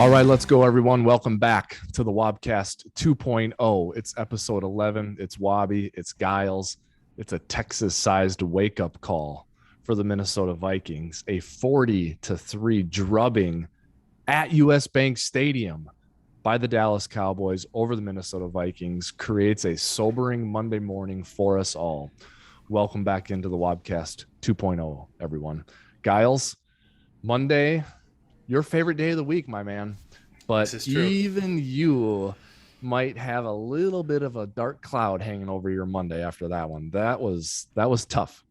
All right, let's go, everyone. Welcome back to the WobCast 2.0. It's episode 11. It's Wobby. It's Giles. It's a Texas-sized wake-up call for the Minnesota Vikings. A 40-3 drubbing at US Bank Stadium by the Dallas Cowboys over the Minnesota Vikings creates a sobering Monday morning for us all. Welcome back into the WobCast 2.0, everyone. Giles, Monday, your favorite day of the week, my man. But even you might have a little bit of a dark cloud hanging over your Monday after that one. That was tough.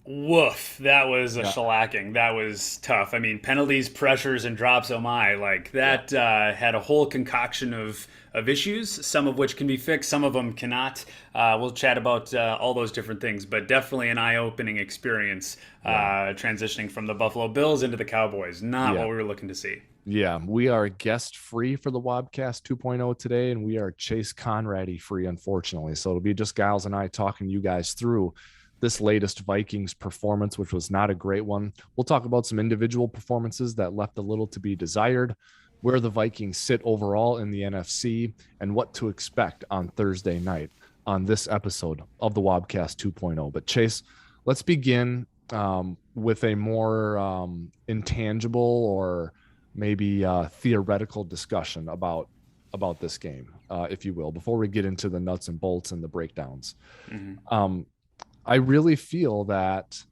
Woof. That was a shellacking. That was tough. I mean, penalties, pressures, and drops, oh my. Like, that had a whole concoction of issues, some of which can be fixed, some of them cannot. We'll chat about all those different things, but definitely an eye-opening experience transitioning from the Buffalo Bills into the Cowboys. Not what we were looking to see. Yeah, we are guest-free for the WobCast 2.0 today, and we are Chase Conrady-free, unfortunately. So it'll be just Giles and I talking you guys through this latest Vikings performance, which was not a great one. We'll talk about some individual performances that left a little to be desired, where the Vikings sit overall in the NFC, and what to expect on Thursday night on this episode of the WobCast 2.0. But Chase, let's begin with a more intangible or maybe theoretical discussion about this game, if you will, before we get into the nuts and bolts and the breakdowns. Mm-hmm. I really feel that,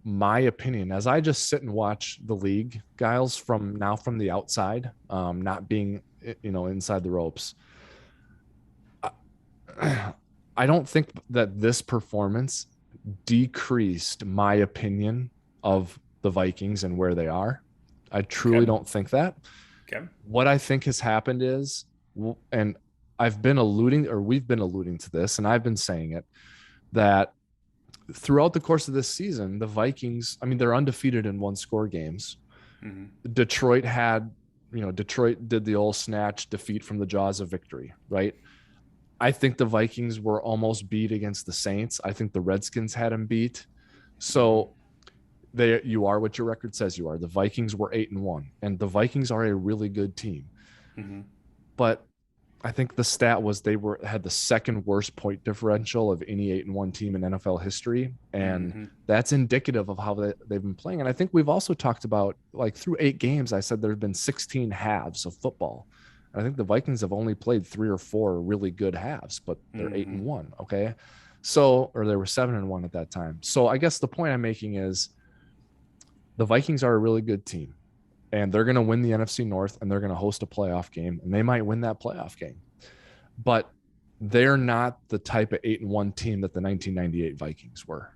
my opinion, as I just sit and watch the league, Giles, from the outside, not being, inside the ropes, I don't think that this performance decreased my opinion of the Vikings and where they are. I truly don't think that. Okay. What I think has happened is, and we've been alluding to this, and I've been saying it, that throughout the course of this season, the Vikings, they're undefeated in one-score games. Mm-hmm. Detroit did the old snatch defeat from the jaws of victory, right? I think the Vikings were almost beat against the Saints. I think the Redskins had them beat. So you are what your record says you are. The Vikings were 8-1, and the Vikings are a really good team. Mm-hmm. But I think the stat was they had the second worst point differential of any 8-1 team in NFL history. And that's indicative of how they've been playing. And I think we've also talked about, like, through 8 games, I said there have been 16 halves of football. I think the Vikings have only played 3 or 4 really good halves, but they're 8-1. Okay. So, or they were 7-1 at that time. So I guess the point I'm making is the Vikings are a really good team. And they're going to win the NFC North, and they're going to host a playoff game, and they might win that playoff game. But they're not the type of 8-1 team that the 1998 Vikings were.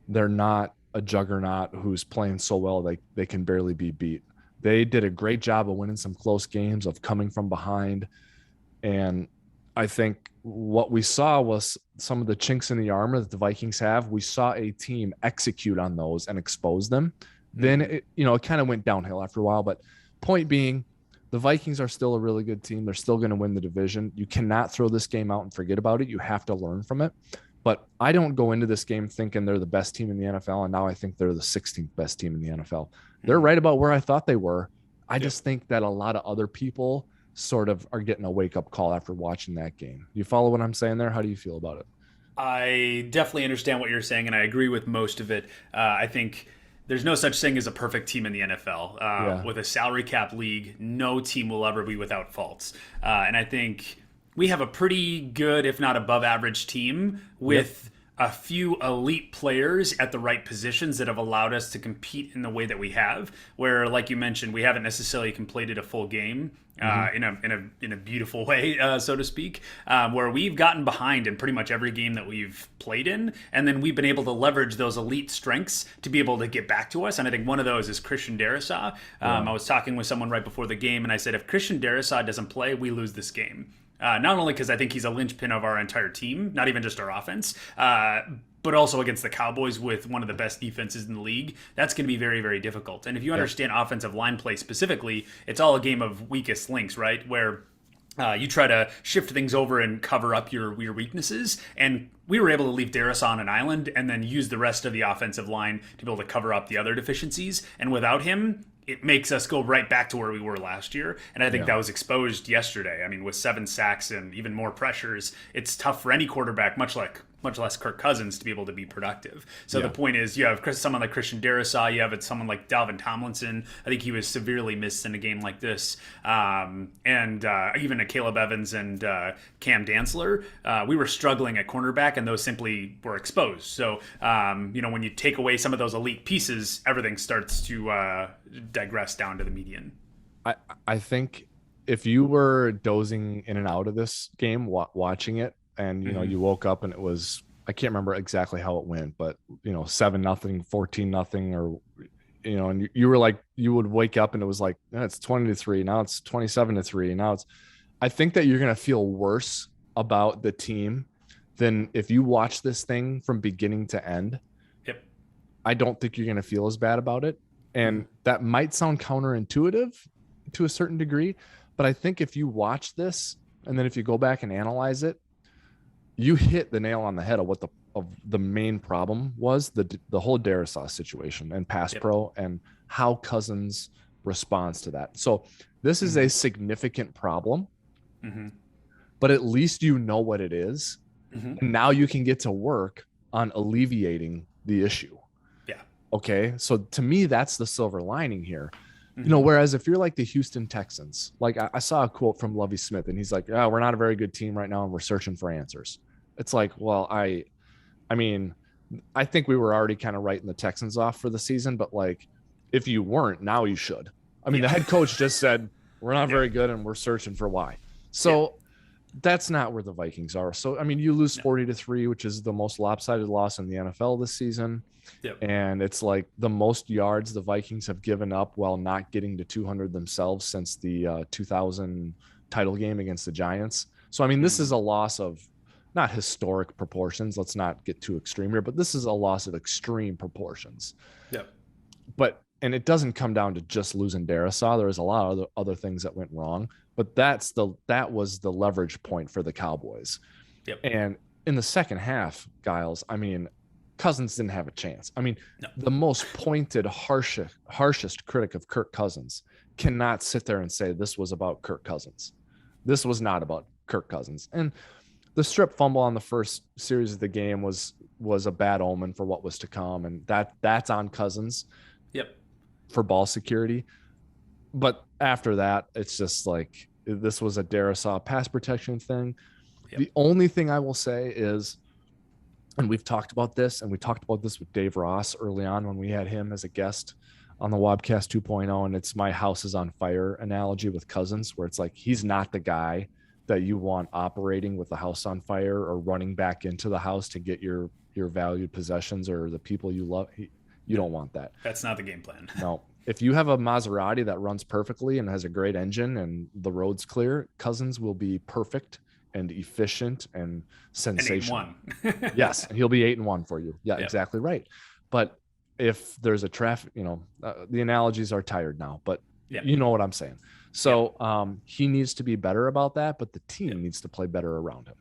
They're not a juggernaut who's playing so well they can barely be beat. They did a great job of winning some close games, of coming from behind. And I think what we saw was some of the chinks in the armor that the Vikings have. We saw a team execute on those and expose them. Then it kind of went downhill after a while. But point being, the Vikings are still a really good team. They're still going to win the division. You cannot throw this game out and forget about it. You have to learn from it. But I don't go into this game thinking they're the best team in the NFL, and now I think they're the 16th best team in the NFL. They're right about where I thought they were. I just think that a lot of other people sort of are getting a wake-up call after watching that game. You follow what I'm saying there? How do you feel about it? I definitely understand what you're saying, and I agree with most of it. I think there's no such thing as a perfect team in the NFL. With a salary cap league, no team will ever be without faults. And I think we have a pretty good, if not above average team with a few elite players at the right positions that have allowed us to compete in the way that we have, where, like you mentioned, we haven't necessarily completed a full game in a beautiful way, so to speak, where we've gotten behind in pretty much every game that we've played in, and then we've been able to leverage those elite strengths to be able to get back to us. And I think one of those is Christian Darrisaw. I was talking with someone right before the game, and I said, if Christian Darrisaw doesn't play, we lose this game. Not only because I think he's a linchpin of our entire team, not even just our offense, but also against the Cowboys with one of the best defenses in the league. That's going to be very, very difficult. And if you understand offensive line play specifically, it's all a game of weakest links, right? Where you try to shift things over and cover up your weaknesses. And we were able to leave Darrisaw on an island and then use the rest of the offensive line to be able to cover up the other deficiencies. And without him, it makes us go right back to where we were last year. And I think that was exposed yesterday. I mean, with 7 sacks and even more pressures, it's tough for any quarterback, much less Kirk Cousins, to be able to be productive. So the point is, you have someone like Christian Darrisaw, you have someone like Dalvin Tomlinson. I think he was severely missed in a game like this. And even a Caleb Evans and Cam Dantzler, we were struggling at cornerback, and those simply were exposed. So, when you take away some of those elite pieces, everything starts to digress down to the median. I think if you were dozing in and out of this game, watching it, and you woke up and it was, I can't remember exactly how it went, but 7-0, 14-0, or and you were like, you would wake up and it was like, it's 20-3, now it's 27-3, now it's, I think that you're going to feel worse about the team than if you watch this thing from beginning to end. Yep. I don't think you're going to feel as bad about it. And that might sound counterintuitive to a certain degree, but I think if you watch this and then if you go back and analyze it, you hit the nail on the head of what the main problem was, the whole Darrisaw situation and pass pro and how Cousins responds to that. So this is a significant problem, but at least you know what it is. And now you can get to work on alleviating the issue. Yeah. Okay. So to me, that's the silver lining here. Whereas if you're like the Houston Texans, like I saw a quote from Lovie Smith and he's like, we're not a very good team right now and we're searching for answers. It's like, well, I mean, I think we were already kind of writing the Texans off for the season, but like, if you weren't, now you should. I mean, the head coach just said, we're not very good and we're searching for why. So that's not where the Vikings are. So, I mean, you lose 40-3, which is the most lopsided loss in the NFL this season. And it's like the most yards the Vikings have given up while not getting to 200 themselves since the 2000 title game against the Giants. So, I mean, this is a loss of not historic proportions. Let's not get too extreme here, but this is a loss of extreme proportions. And it doesn't come down to just losing Darrisaw. There was a lot of other things that went wrong, but that was the leverage point for the Cowboys. And in the second half, Giles, I mean, Cousins didn't have a chance. I mean, the most pointed, harshest critic of Kirk Cousins cannot sit there and say this was about Kirk Cousins. This was not about Kirk Cousins. And the strip fumble on the first series of the game was a bad omen for what was to come, and that's on Cousins. For ball security. But after that, it's just like this was a Darrisaw pass protection thing. The only thing I will say is, and we've talked about this, and we talked about this with Dave Ross early on when we had him as a guest on the WobCast 2.0, and it's my house is on fire analogy with Cousins, where it's like he's not the guy that you want operating with the house on fire or running back into the house to get your valued possessions or the people you love. You don't want that. That's not the game plan. No. If you have a Maserati that runs perfectly and has a great engine and the road's clear, Cousins will be perfect and efficient and sensational. And 8-1. Yes, and he'll be 8-1 for you. Yeah, exactly right. But if there's a traffic, the analogies are tired now, but you know what I'm saying. So he needs to be better about that, but the team needs to play better around him.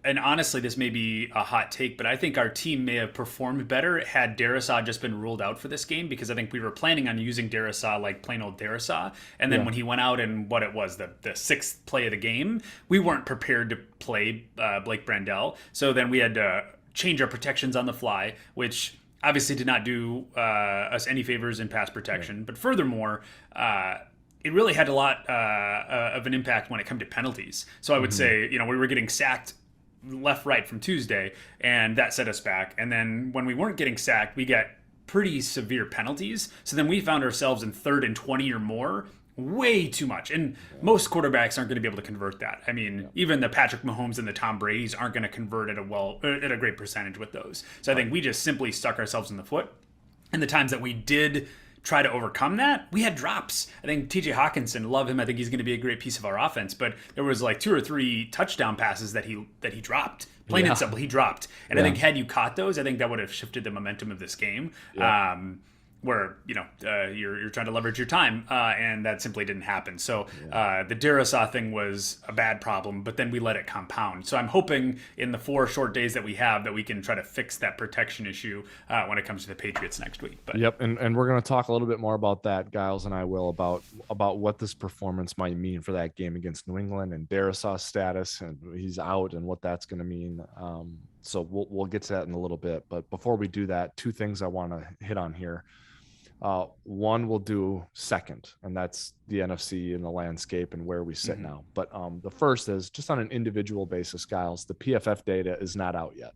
And honestly, this may be a hot take, but I think our team may have performed better had Darrisaw just been ruled out for this game, because I think we were planning on using Darrisaw like plain old Darrisaw. And then when he went out in what it was, the sixth play of the game, we weren't prepared to play Blake Brandel. So then we had to change our protections on the fly, which obviously did not do us any favors in pass protection. But furthermore, it really had a lot of an impact when it came to penalties. So I would say, we were getting sacked left, right from Tuesday, and that set us back. And then when we weren't getting sacked, we got pretty severe penalties. So then we found ourselves in 3rd and 20 or more, way too much. And most quarterbacks aren't going to be able to convert that. I mean, even the Patrick Mahomes and the Tom Brady's aren't going to convert at a great percentage with those. So I think we just simply stuck ourselves in the foot. And the times that we did try to overcome that, we had drops. I think TJ Hawkinson, love him. I think he's going to be a great piece of our offense, but there was like 2 or 3 touchdown passes that he dropped. Plain and simple, he dropped. And I think had you caught those, I think that would have shifted the momentum of this game. where you're trying to leverage your time, and that simply didn't happen. So the Darisaw thing was a bad problem, but then we let it compound. So I'm hoping in the 4 short days that we have that we can try to fix that protection issue when it comes to the Patriots next week. But yep, and we're going to talk a little bit more about that, Giles and I will, about what this performance might mean for that game against New England and Darisaw's status, and he's out, and what that's going to mean. So we'll get to that in a little bit. But before we do that, 2 things I want to hit on here. One we'll do second, and that's the NFC and the landscape and where we sit now. But the first is just on an individual basis, Giles. The PFF data is not out yet,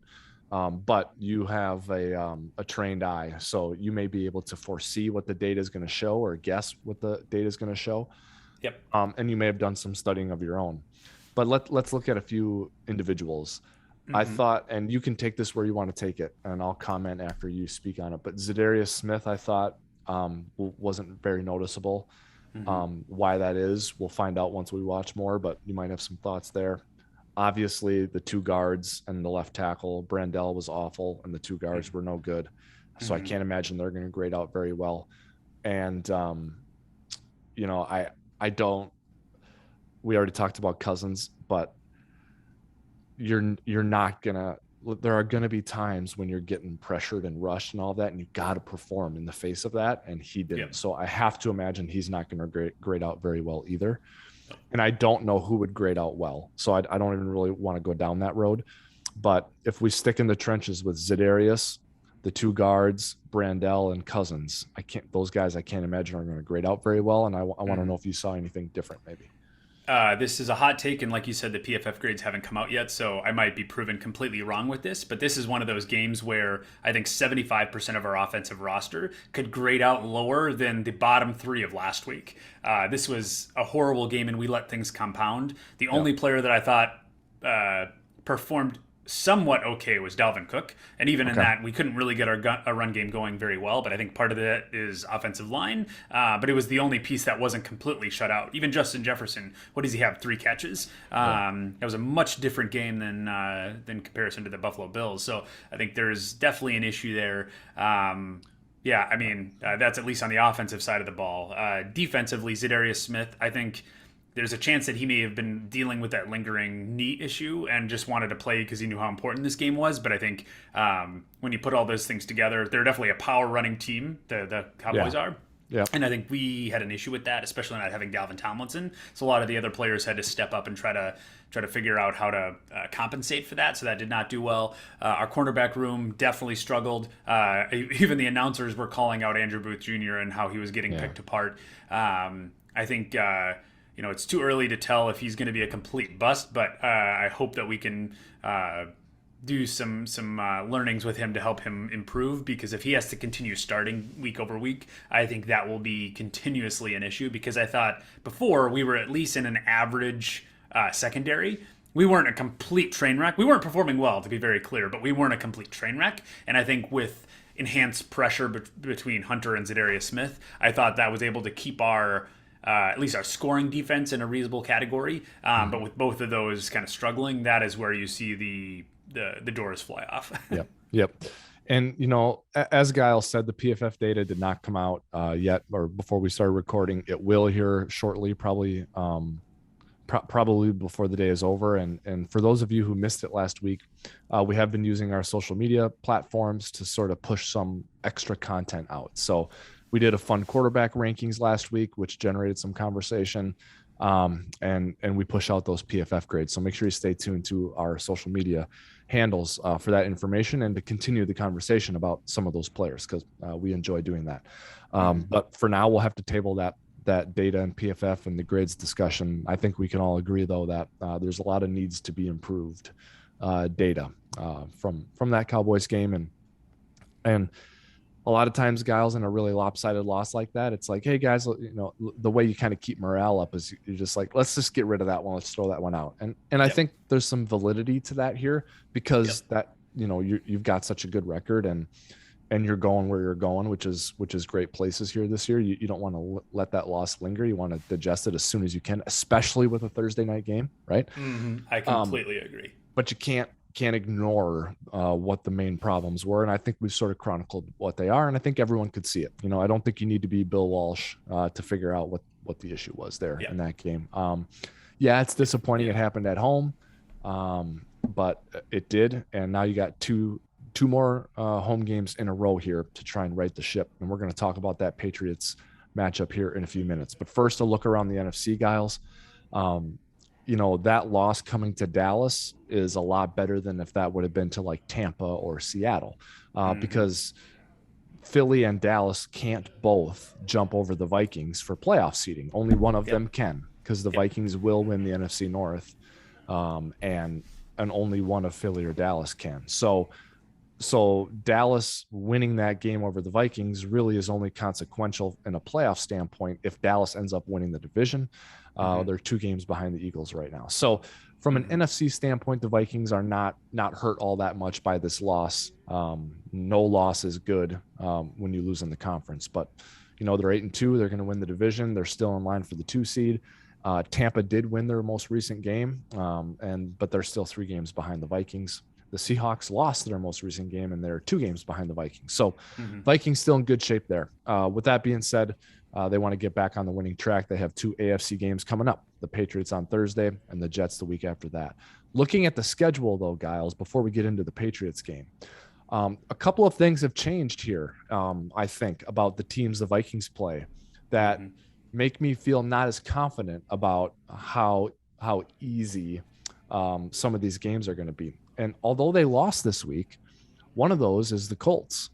but you have a trained eye, so you may be able to foresee what the data is going to show or guess what the data is going to show. Yep. And you may have done some studying of your own. But let's look at a few individuals. I thought, and you can take this where you want to take it, and I'll comment after you speak on it. But Zadarius Smith, I thought, wasn't very noticeable. Why that is, we'll find out once we watch more, but you might have some thoughts there. Obviously, the 2 guards and the left tackle, Brandell was awful, and the 2 guards were no good. So I can't imagine they're going to grade out very well. And, I don't, we already talked about Cousins, but you're not going to, there are going to be times when you're getting pressured and rushed and all that, and you got to perform in the face of that. And he didn't. Yep. So I have to imagine he's not going to grade out very well either. And I don't know who would grade out well. So I don't even really want to go down that road. But if we stick in the trenches with Zadarius, the 2 guards, Brandell and Cousins, those guys I can't imagine are going to grade out very well. And I want to know if you saw anything different, maybe. This is a hot take, and like you said, the PFF grades haven't come out yet, so I might be proven completely wrong with this, but this is one of those games where I think 75% of our offensive roster could grade out lower than the bottom 3 of last week. This was a horrible game, and we let things compound. The only player that I thought performed somewhat okay was Dalvin Cook, and even in that we couldn't really get our run game going very well, but I think part of that is offensive line, but it was the only piece that wasn't completely shut out. Even Justin Jefferson, what does he have, 3 catches? That was a much different game than comparison to the Buffalo Bills, so I think there's definitely an issue there. That's at least on the offensive side of the ball. Defensively, Zadarius Smith, I think there's a chance that he may have been dealing with that lingering knee issue and just wanted to play because he knew how important this game was. But I think when you put all those things together, they're definitely a power running team. The Cowboys are. Yeah. And I think we had an issue with that, especially not having Dalvin Tomlinson. So a lot of the other players had to step up and try to figure out how to compensate for that. So that did not do well. Our cornerback room definitely struggled. Even the announcers were calling out Andrew Booth Jr. and how he was getting picked apart. I think it's too early to tell if he's going to be a complete bust, but I hope that we can do some learnings with him to help him improve, because if he has to continue starting week over week, I think that will be continuously an issue, because I thought before we were at least in an average secondary. We weren't a complete train wreck. We weren't performing well, to be very clear, but we weren't a complete train wreck. And I think with enhanced pressure between Hunter and Zadarius Smith, I thought that was able to keep our at least our scoring defense in a reasonable category. But with both of those kind of struggling, that is where you see the doors fly off. Yep. And, as Giles said, the PFF data did not come out yet, or before we started recording. It will here shortly, probably before the day is over. And for those of you who missed it last week, we have been using our social media platforms to sort of push some extra content out. So we did a fun quarterback rankings last week, which generated some conversation, and we push out those PFF grades. So make sure you stay tuned to our social media handles for that information and to continue the conversation about some of those players, because we enjoy doing that. But for now, we'll have to table that data and PFF and the grades discussion. I think we can all agree, though, that there's a lot of needs to be improved data from that Cowboys game. And a lot of times, Giles, in a really lopsided loss like that, it's like, hey, guys, the way you kind of keep morale up is you're just like, let's just get rid of that one. Let's throw that one out. And I think there's some validity to that here, because that, you've got such a good record and you're going where you're going, which is great places here this year. You don't want to let that loss linger. You want to digest it as soon as you can, especially with a Thursday night game, right? I completely agree. But you can't can't ignore what the main problems were. And I think we've sort of chronicled what they are. And I think everyone could see it. I don't think you need to be Bill Walsh to figure out what the issue was there in that game. Yeah, it's disappointing it happened at home, but it did. And now you got two more home games in a row here to try and right the ship. And we're going to talk about that Patriots matchup here in a few minutes. But first, a look around the NFC, Giles. That loss coming to Dallas is a lot better than if that would have been to like Tampa or Seattle, because Philly and Dallas can't both jump over the Vikings for playoff seeding. Only one of them can, because the Vikings will win the NFC North, and only one of Philly or Dallas can. So Dallas winning that game over the Vikings really is only consequential in a playoff standpoint if Dallas ends up winning the division. They're 2 games behind the Eagles right now. So from an NFC standpoint, the Vikings are not hurt all that much by this loss. No loss is good when you lose in the conference, but they're 8-2. They're going to win the division. They're still in line for the 2 seed. Tampa did win their most recent game, but they're still 3 games behind the Vikings. The Seahawks lost their most recent game, and they're 2 games behind the Vikings. So Vikings still in good shape there. With that being said, they want to get back on the winning track. They have 2 AFC games coming up, the Patriots on Thursday and the Jets the week after that. Looking at the schedule, though, Giles, before we get into the Patriots game, a couple of things have changed here, I think, about the teams the Vikings play that make me feel not as confident about how easy some of these games are going to be. And although they lost this week, one of those is the Colts.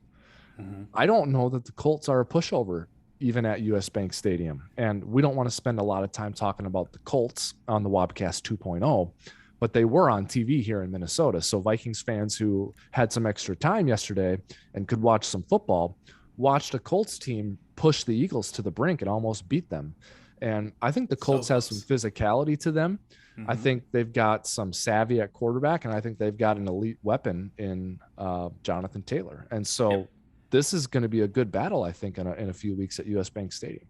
I don't know that the Colts are a pushover even at US Bank Stadium. And we don't want to spend a lot of time talking about the Colts on the WobCast 2.0, but they were on TV here in Minnesota. So Vikings fans who had some extra time yesterday and could watch some football watched a Colts team push the Eagles to the brink and almost beat them. And I think the Colts have some physicality to them. I think they've got some savvy at quarterback, and I think they've got an elite weapon in Jonathan Taylor. And so this is going to be a good battle, I think, in a few weeks at US Bank Stadium.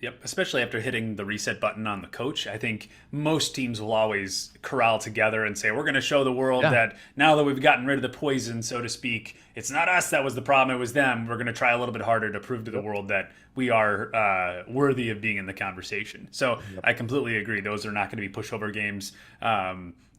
Yep, especially after hitting the reset button on the coach. I think most teams will always corral together and say, we're going to show the world that now that we've gotten rid of the poison, so to speak, it's not us that was the problem, it was them. We're going to try a little bit harder to prove to the world that we are worthy of being in the conversation. So I completely agree. Those are not going to be pushover games.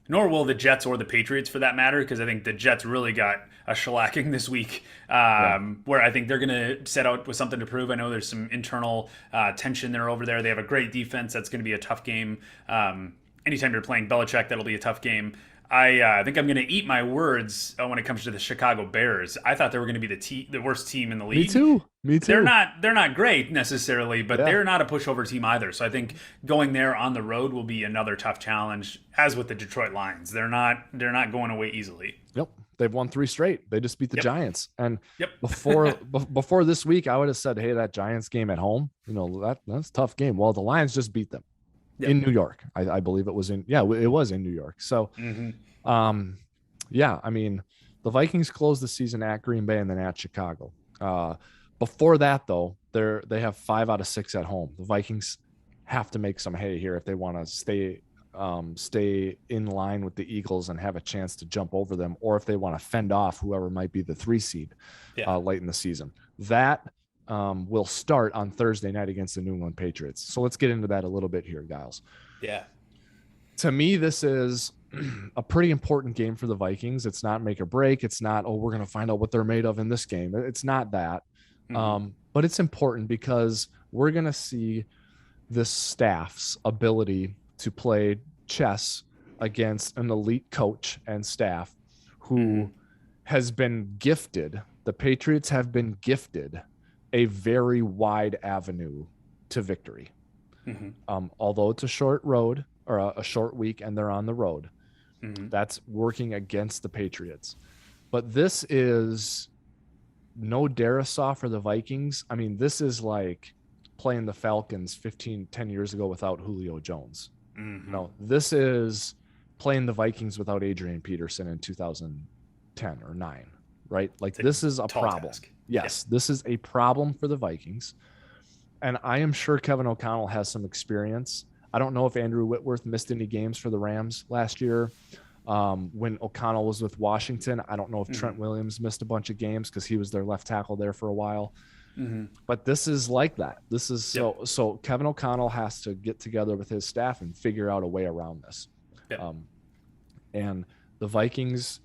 Nor will the Jets or the Patriots, for that matter, because I think the Jets really got a shellacking this week, where I think they're going to set out with something to prove. I know there's some internal tension there over there. They have a great defense. That's going to be a tough game. Anytime you're playing Belichick, that'll be a tough game. I think I'm going to eat my words when it comes to the Chicago Bears. I thought they were going to be the worst team in the league. Me too. They're not great necessarily, but they're not a pushover team either. So I think going there on the road will be another tough challenge. As with the Detroit Lions, they're not going away easily. Yep, they've won 3 straight. They just beat the Giants. And before this week, I would have said, hey, that Giants game at home, that's a tough game. Well, the Lions just beat them. In New York. I believe it was it was in New York. So, I mean, the Vikings closed the season at Green Bay and then at Chicago. Before that, though, they have 5 out of 6 at home. The Vikings have to make some hay here if they want to stay in line with the Eagles and have a chance to jump over them, or if they want to fend off whoever might be the 3 seed late in the season. That will start on Thursday night against the New England Patriots. So let's get into that a little bit here, Giles. Yeah. To me, this is a pretty important game for the Vikings. It's not make or break. It's not, we're going to find out what they're made of in this game. It's not that. But it's important because we're going to see this staff's ability to play chess against an elite coach and staff who has been gifted. The Patriots have been gifted a very wide avenue to victory. Although it's a short road or a short week and they're on the road, that's working against the Patriots. But this is no Darisaw for the Vikings. I mean, this is like playing the Falcons 10 years ago without Julio Jones. No, this is playing the Vikings without Adrian Peterson in 2010 or 9, right? Like this is a problem. Yes, this is a problem for the Vikings. And I am sure Kevin O'Connell has some experience. I don't know if Andrew Whitworth missed any games for the Rams last year. When O'Connell was with Washington, I don't know if Trent Williams missed a bunch of games because he was their left tackle there for a while. But this is like that. This is so Kevin O'Connell has to get together with his staff and figure out a way around this. And the Vikings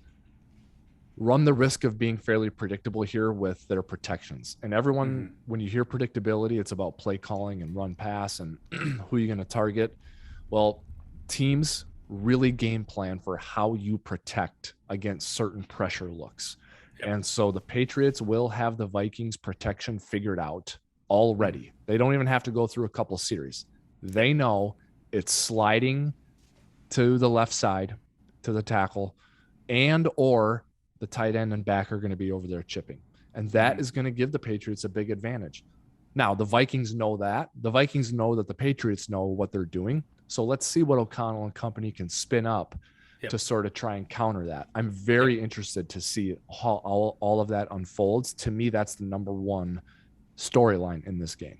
run the risk of being fairly predictable here with their protections. And everyone, when you hear predictability, it's about play calling and run pass and who you're going to target. Well, teams really game plan for how you protect against certain pressure looks. And so the Patriots will have the Vikings protection figured out already. They don't even have to go through a couple series. They know it's sliding to the left side, to the tackle, and or the tight end and back are going to be over there chipping. And that is going to give the Patriots a big advantage. Now, the Vikings know that. The Vikings know that the Patriots know what they're doing. So let's see what O'Connell and company can spin up to sort of try and counter that. I'm very interested to see how all of that unfolds. To me, that's the number one storyline in this game.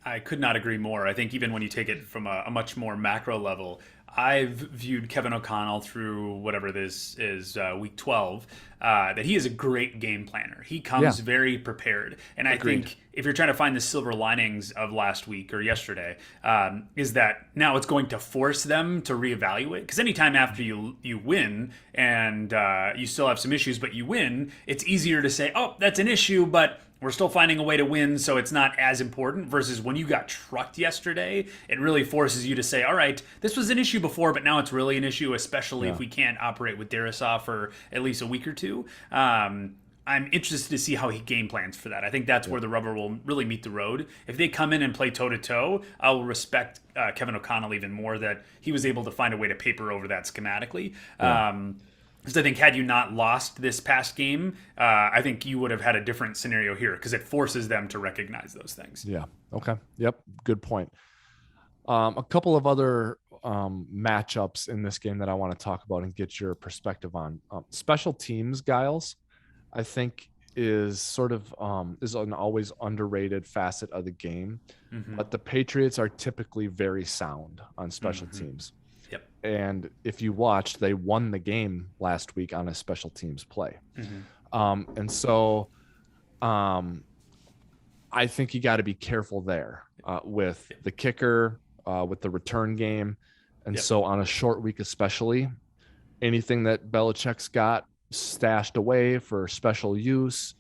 I could not agree more. I think even when you take it from a much more macro level, I've viewed Kevin O'Connell through whatever this is, week 12, that he is a great game planner. He comes very prepared. And Agreed. I think if you're trying to find the silver linings of last week or yesterday, is that now it's going to force them to reevaluate. Because anytime after you win and you still have some issues, but you win, it's easier to say, oh, that's an issue, but we're still finding a way to win, so it's not as important, versus when you got trucked yesterday, it really forces you to say, all right, this was an issue before, but now it's really an issue, especially if we can't operate with Darisaw for at least a week or two. I'm interested to see how he game plans for that. I think that's where the rubber will really meet the road. If they come in and play toe-to-toe, I will respect Kevin O'Connell even more that he was able to find a way to paper over that schematically. Because I think had you not lost this past game, I think you would have had a different scenario here because it forces them to recognize those things. Yeah. Okay. Yep. Good point. A couple of other matchups in this game that I want to talk about and get your perspective on. Special teams, Giles, I think is sort of is an always underrated facet of the game. But the Patriots are typically very sound on special teams. And if you watched, they won the game last week on a special teams play. And so I think you got to be careful there with the kicker, with the return game. And so on a short week especially, anything that Belichick's got stashed away for special use,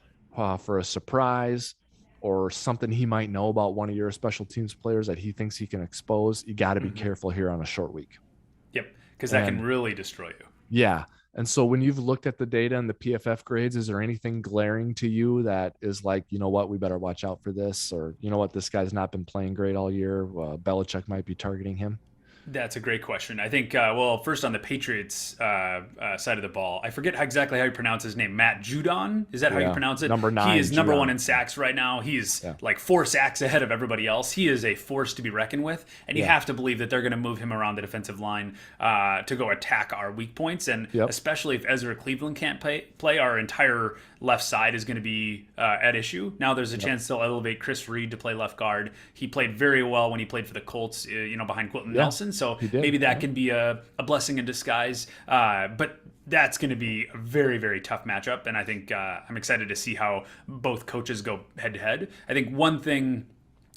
for a surprise, or something he might know about one of your special teams players that he thinks he can expose, you got to be careful here on a short week. Because that can really destroy you. Yeah. And so when you've looked at the data and the PFF grades, is there anything glaring to you that is like, you know what, we better watch out for this? Or, you know what, this guy's not been playing great all year. Belichick might be targeting him. That's a great question. I think, well, first on the Patriots side of the ball, I forget exactly how you pronounce his name. Matt Judon? Is that how you pronounce it? Number 9. He is number 1 in sacks right now. He's like 4 sacks ahead of everybody else. He is a force to be reckoned with. And you have to believe that they're going to move him around the defensive line to go attack our weak points. And especially if Ezra Cleveland can't play, our entire left side is going to be at issue. Now there's a chance they'll elevate Chris Reed to play left guard. He played very well when he played for the Colts, behind Quentin Nelson. So maybe that can be a blessing in disguise. But that's going to be a very, very tough matchup. And I think I'm excited to see how both coaches go head-to-head. I think one thing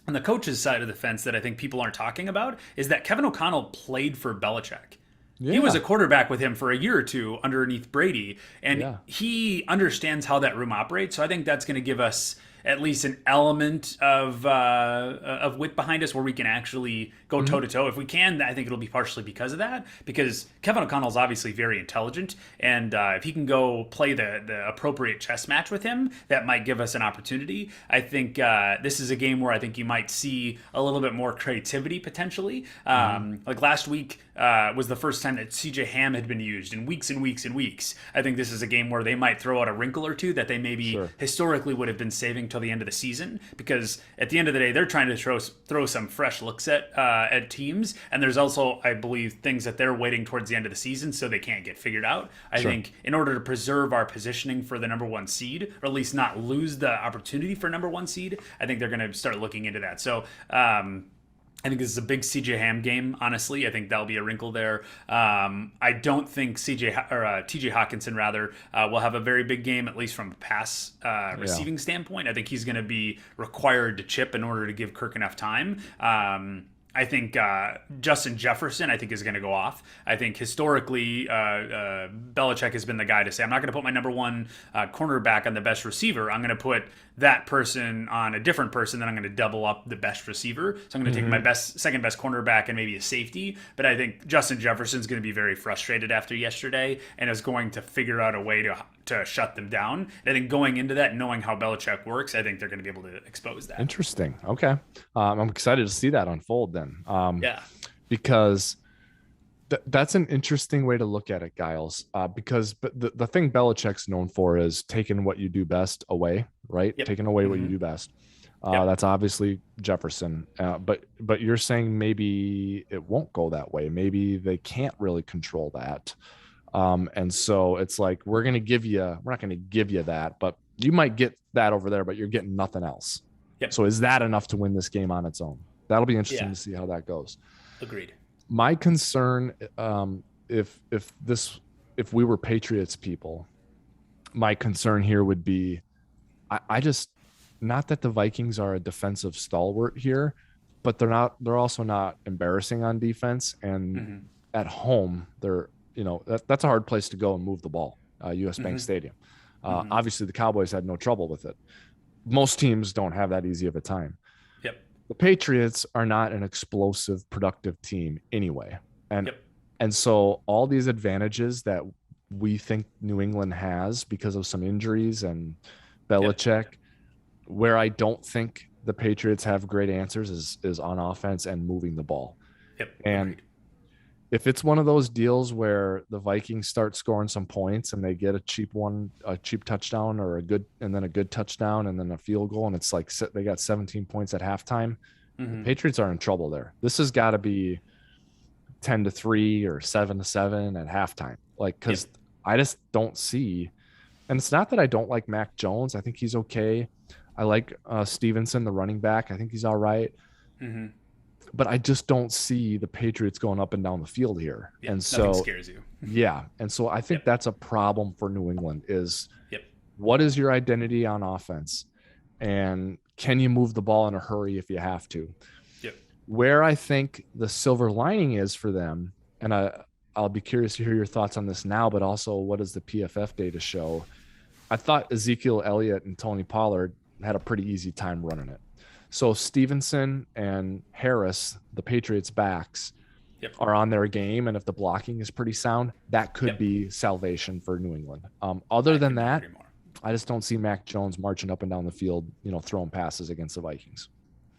on the coach's side of the fence that I think people aren't talking about is that Kevin O'Connell played for Belichick. He was a quarterback with him for a year or two underneath Brady, and he understands how that room operates. So I think that's going to give us at least an element of wit behind us where we can actually go toe-to-toe. If we can, I think it'll be partially because of that, because Kevin O'Connell's obviously very intelligent, and if he can go play the appropriate chess match with him, that might give us an opportunity. I think this is a game where I think you might see a little bit more creativity potentially. Like last week was the first time that CJ Ham had been used in weeks and weeks and weeks. I think this is a game where they might throw out a wrinkle or two that they maybe historically would have been saving till the end of the season, because at the end of the day, they're trying to throw some fresh looks at teams, and there's also, I believe, things that they're waiting towards the end of the season so they can't get figured out. I think in order to preserve our positioning for the number 1 seed, or at least not lose the opportunity for number 1 seed, I think they're going to start looking into that. So I think this is a big CJ Ham game. Honestly, I think that'll be a wrinkle there. I don't think TJ Hawkinson rather will have a very big game, at least from a pass receiving standpoint. I think he's going to be required to chip in order to give Kirk enough time. I think Justin Jefferson, I think, is going to go off. I think historically, Belichick has been the guy to say, I'm not going to put my number one cornerback on the best receiver. I'm going to put that person on a different person, then I'm going to double up the best receiver. So I'm going to take my second best cornerback and maybe a safety. But I think Justin Jefferson's going to be very frustrated after yesterday and is going to figure out a way to shut them down. And I think going into that, knowing how Belichick works, I think they're going to be able to expose that. Interesting. Okay. I'm excited to see that unfold then. Because that's an interesting way to look at it, Giles, because the thing Belichick's known for is taking what you do best away, right? Yep. Taking away what you do best. That's obviously Jefferson. But you're saying maybe it won't go that way. Maybe they can't really control that. And so it's like, we're not going to give you that, but you might get that over there, but you're getting nothing else. Yep. So is that enough to win this game on its own? That'll be interesting to see how that goes. Agreed. My concern, if we were Patriots people, my concern here would be, I just, not that the Vikings are a defensive stalwart here, but they're also not embarrassing on defense, and at home that's a hard place to go and move the ball. US Bank Stadium. Obviously the Cowboys had no trouble with it. Most teams don't have that easy of a time. The Patriots are not an explosive, productive team anyway. And so all these advantages that we think New England has because of some injuries and Belichick, where I don't think the Patriots have great answers is on offense and moving the ball. And if it's one of those deals where the Vikings start scoring some points and they get a cheap touchdown or a good touchdown and then a field goal, and it's like they got 17 points at halftime, the Patriots are in trouble there. This has got to be 10-3 or 7-7 at halftime. Because I just don't see, and it's not that I don't like Mac Jones. I think he's okay. I like Stevenson, the running back. I think he's all right. But I just don't see the Patriots going up and down the field here. And so nothing scares you. And so I think that's a problem for New England is what is your identity on offense? And can you move the ball in a hurry if you have to? Where I think the silver lining is for them, and I'll be curious to hear your thoughts on this now, but also what does the PFF data show? I thought Ezekiel Elliott and Tony Pollard had a pretty easy time running it. So Stevenson and Harris, the Patriots backs, are on their game. And if the blocking is pretty sound, that could be salvation for New England. Other than that, I just don't see Mac Jones marching up and down the field, throwing passes against the Vikings.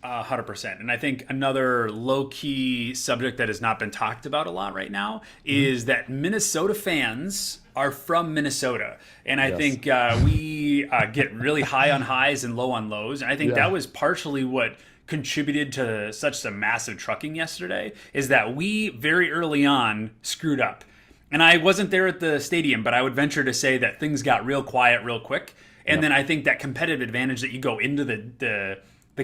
100%. And I think another low-key subject that has not been talked about a lot right now is that Minnesota fans are from Minnesota. And I think we get really high on highs and low on lows. And I think that was partially what contributed to such a massive trucking yesterday, is that we very early on screwed up. And I wasn't there at the stadium, but I would venture to say that things got real quiet real quick. And then I think that competitive advantage that you go into the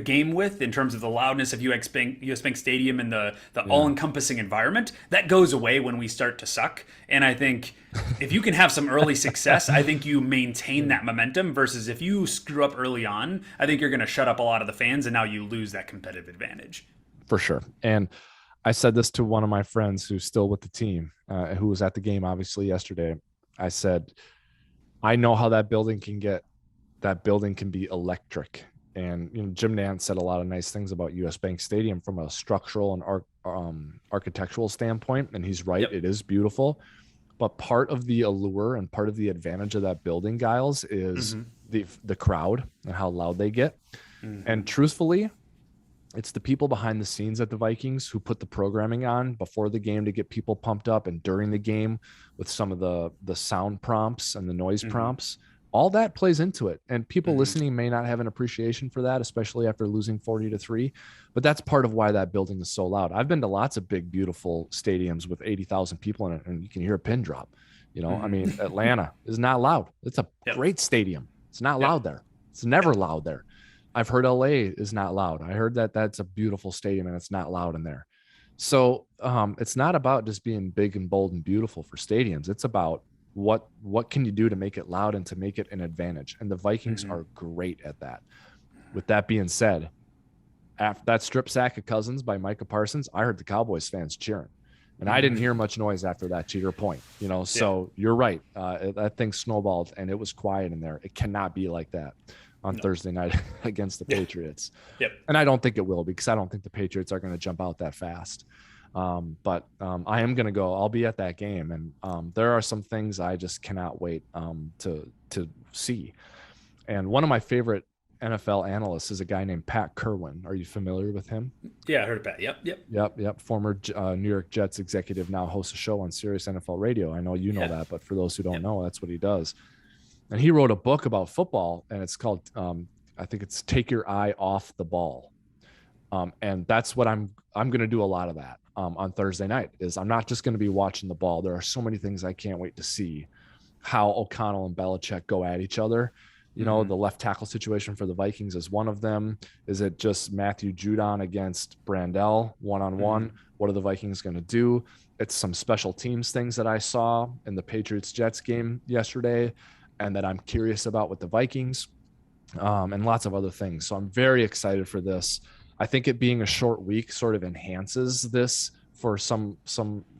game with, in terms of the loudness of US Bank Stadium and the all-encompassing environment, that goes away when we start to suck. And I think if you can have some early success, I think you maintain that momentum, versus if you screw up early on, I think you're going to shut up a lot of the fans, and now you lose that competitive advantage. For sure. And I said this to one of my friends who's still with the team, who was at the game obviously yesterday. I said, I know how that building can be electric. And Jim Nantz said a lot of nice things about US Bank Stadium from a structural and architectural standpoint, and he's right. It is beautiful, but part of the allure and part of the advantage of that building, Giles, is the crowd and how loud they get. And truthfully, it's the people behind the scenes at the Vikings who put the programming on before the game to get people pumped up, and during the game with some of the sound prompts and the noise prompts. All that plays into it, and people listening may not have an appreciation for that, especially after losing 40-3, but that's part of why that building is so loud. I've been to lots of big, beautiful stadiums with 80,000 people in it, and you can hear a pin drop. I mean, Atlanta is not loud. It's a great stadium. It's not loud there. It's never loud there. I've heard LA is not loud. I heard that that's a beautiful stadium and it's not loud in there. So it's not about just being big and bold and beautiful for stadiums. It's about what can you do to make it loud and to make it an advantage. And the Vikings are great at that. With that being said, after that strip sack of Cousins by Micah Parsons, I heard the Cowboys fans cheering. And I didn't hear much noise after that, to your point, so you're right. That thing snowballed and it was quiet in there. It cannot be like that on Thursday night against the Patriots. Yep. And I don't think it will, because I don't think the Patriots are going to jump out that fast. But I am going to go. I'll be at that game. And there are some things I just cannot wait to see. And one of my favorite NFL analysts is a guy named Pat Kerwin. Are you familiar with him? Yeah, I heard of Pat. Yep. Former New York Jets executive, now hosts a show on Sirius NFL Radio. I know you know that, but for those who don't know, that's what he does. And he wrote a book about football, and it's called, I think it's Take Your Eye Off the Ball. And that's what I'm going to do a lot of that on Thursday night. Is I'm not just going to be watching the ball. There are so many things I can't wait to see. How O'Connell and Belichick go at each other. The left tackle situation for the Vikings is one of them. Is it just Matthew Judon against Brandell one-on-one? What are the Vikings going to do? It's some special teams things that I saw in the Patriots-Jets game yesterday and that I'm curious about with the Vikings, and lots of other things. So I'm very excited for this. I think it being a short week sort of enhances this for some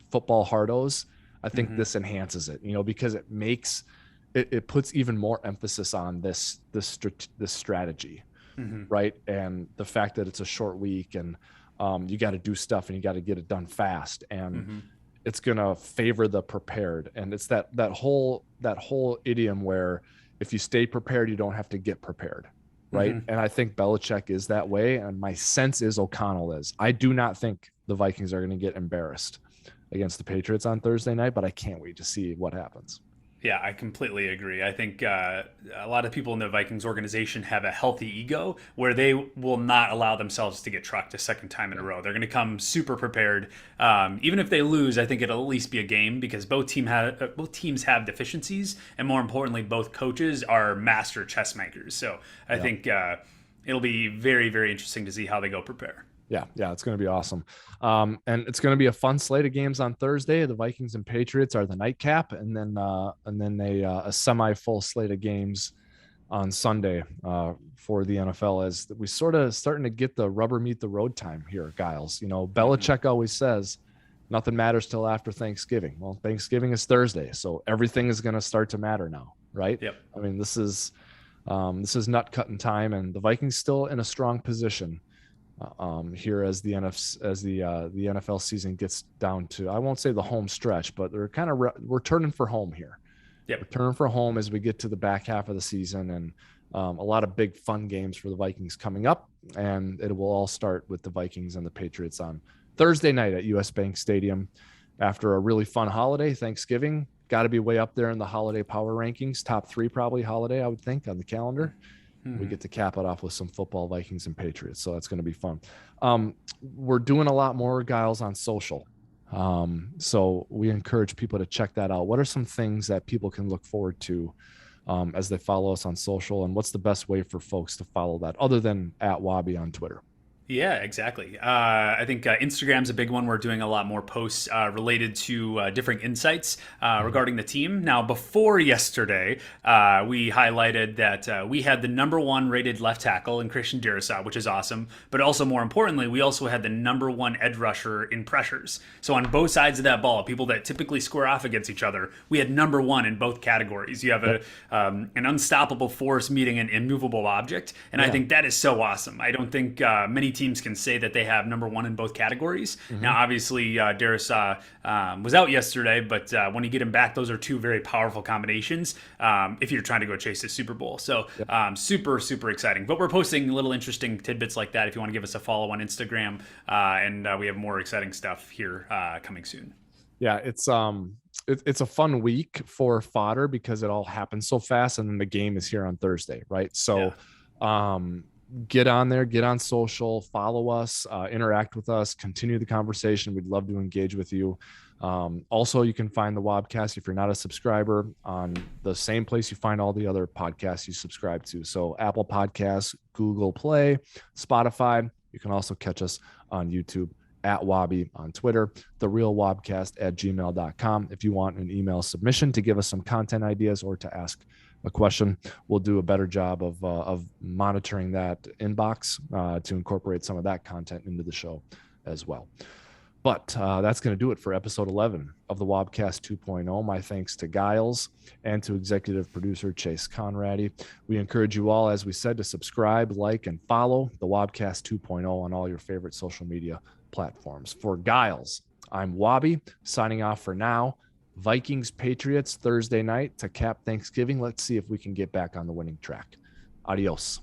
football hardos. I think this enhances it, because it makes it puts even more emphasis on this strategy, right? And the fact that it's a short week and you got to do stuff and you got to get it done fast, and it's going to favor the prepared. And it's that whole idiom where if you stay prepared, you don't have to get prepared, right? And I think Belichick is that way, and my sense is O'Connell is. I do not think the Vikings are going to get embarrassed against the Patriots on Thursday night, but I can't wait to see what happens. Yeah, I completely agree. I think a lot of people in the Vikings organization have a healthy ego where they will not allow themselves to get trucked a second time in a row. They're going to come super prepared. Even if they lose, I think it'll at least be a game, because both teams have deficiencies, and more importantly, both coaches are master chess makers. So I think it'll be very, very interesting to see how they go prepare. Yeah, it's going to be awesome. And it's going to be a fun slate of games on Thursday. The Vikings and Patriots are the nightcap, and then a semi-full slate of games on Sunday for the NFL, as we sort of starting to get the rubber meet the road time here, Giles. Belichick always says nothing matters till after Thanksgiving. Well, Thanksgiving is Thursday, so everything is going to start to matter now, right? Yep. I mean, this is nut cutting time, and the Vikings still in a strong position here as the NFL season gets down to, I won't say the home stretch, but they're kind of we're turning for home here. Yep. We're turning for home as we get to the back half of the season, and a lot of big fun games for the Vikings coming up, and it will all start with the Vikings and the Patriots on Thursday night at US Bank Stadium after a really fun holiday. Thanksgiving got to be way up there in the holiday power rankings, top 3 probably holiday, I would think, on the calendar. We get to cap it off with some football, Vikings and Patriots. So that's going to be fun. We're doing a lot more, Giles, on social. So we encourage people to check that out. What are some things that people can look forward to as they follow us on social? And what's the best way for folks to follow that other than @Wobby on Twitter? Yeah, exactly. I think Instagram's a big one. We're doing a lot more posts related to different insights regarding the team. Now, before yesterday, we highlighted that we had the #1 rated left tackle in Christian Darrisaw, which is awesome. But also, more importantly, we also had the #1 edge rusher in pressures. So on both sides of that ball, people that typically square off against each other, we had #1 in both categories. You have an unstoppable force meeting an immovable object. And I think that is so awesome. I don't think many teams can say that they have #1 in both categories. Now, obviously, Darrisaw was out yesterday, but when you get him back, those are 2 very powerful combinations if you're trying to go chase the Super Bowl. So super, super exciting. But we're posting little interesting tidbits like that if you want to give us a follow on Instagram. And we have more exciting stuff here coming soon. Yeah, it's a fun week for fodder because it all happens so fast, and then the game is here on Thursday, right? So get on there, get on social, follow us, interact with us, continue the conversation. We'd love to engage with you. Also, you can find the WobCast if you're not a subscriber on the same place you find all the other podcasts you subscribe to. So Apple Podcasts, Google Play, Spotify. You can also catch us on YouTube at Wobby, on Twitter, therealwobcast@gmail.com. If you want an email submission to give us some content ideas or to ask a question, we'll do a better job of monitoring that inbox to incorporate some of that content into the show as well. But that's going to do it for episode 11 of the WobCast 2.0. My thanks to Giles and to executive producer Chase Conradi. We encourage you all, as we said, to subscribe, like, and follow the WobCast 2.0 on all your favorite social media platforms. For Giles, I'm Wobby, signing off for now. Vikings Patriots Thursday night to cap Thanksgiving. Let's see if we can get back on the winning track. Adios.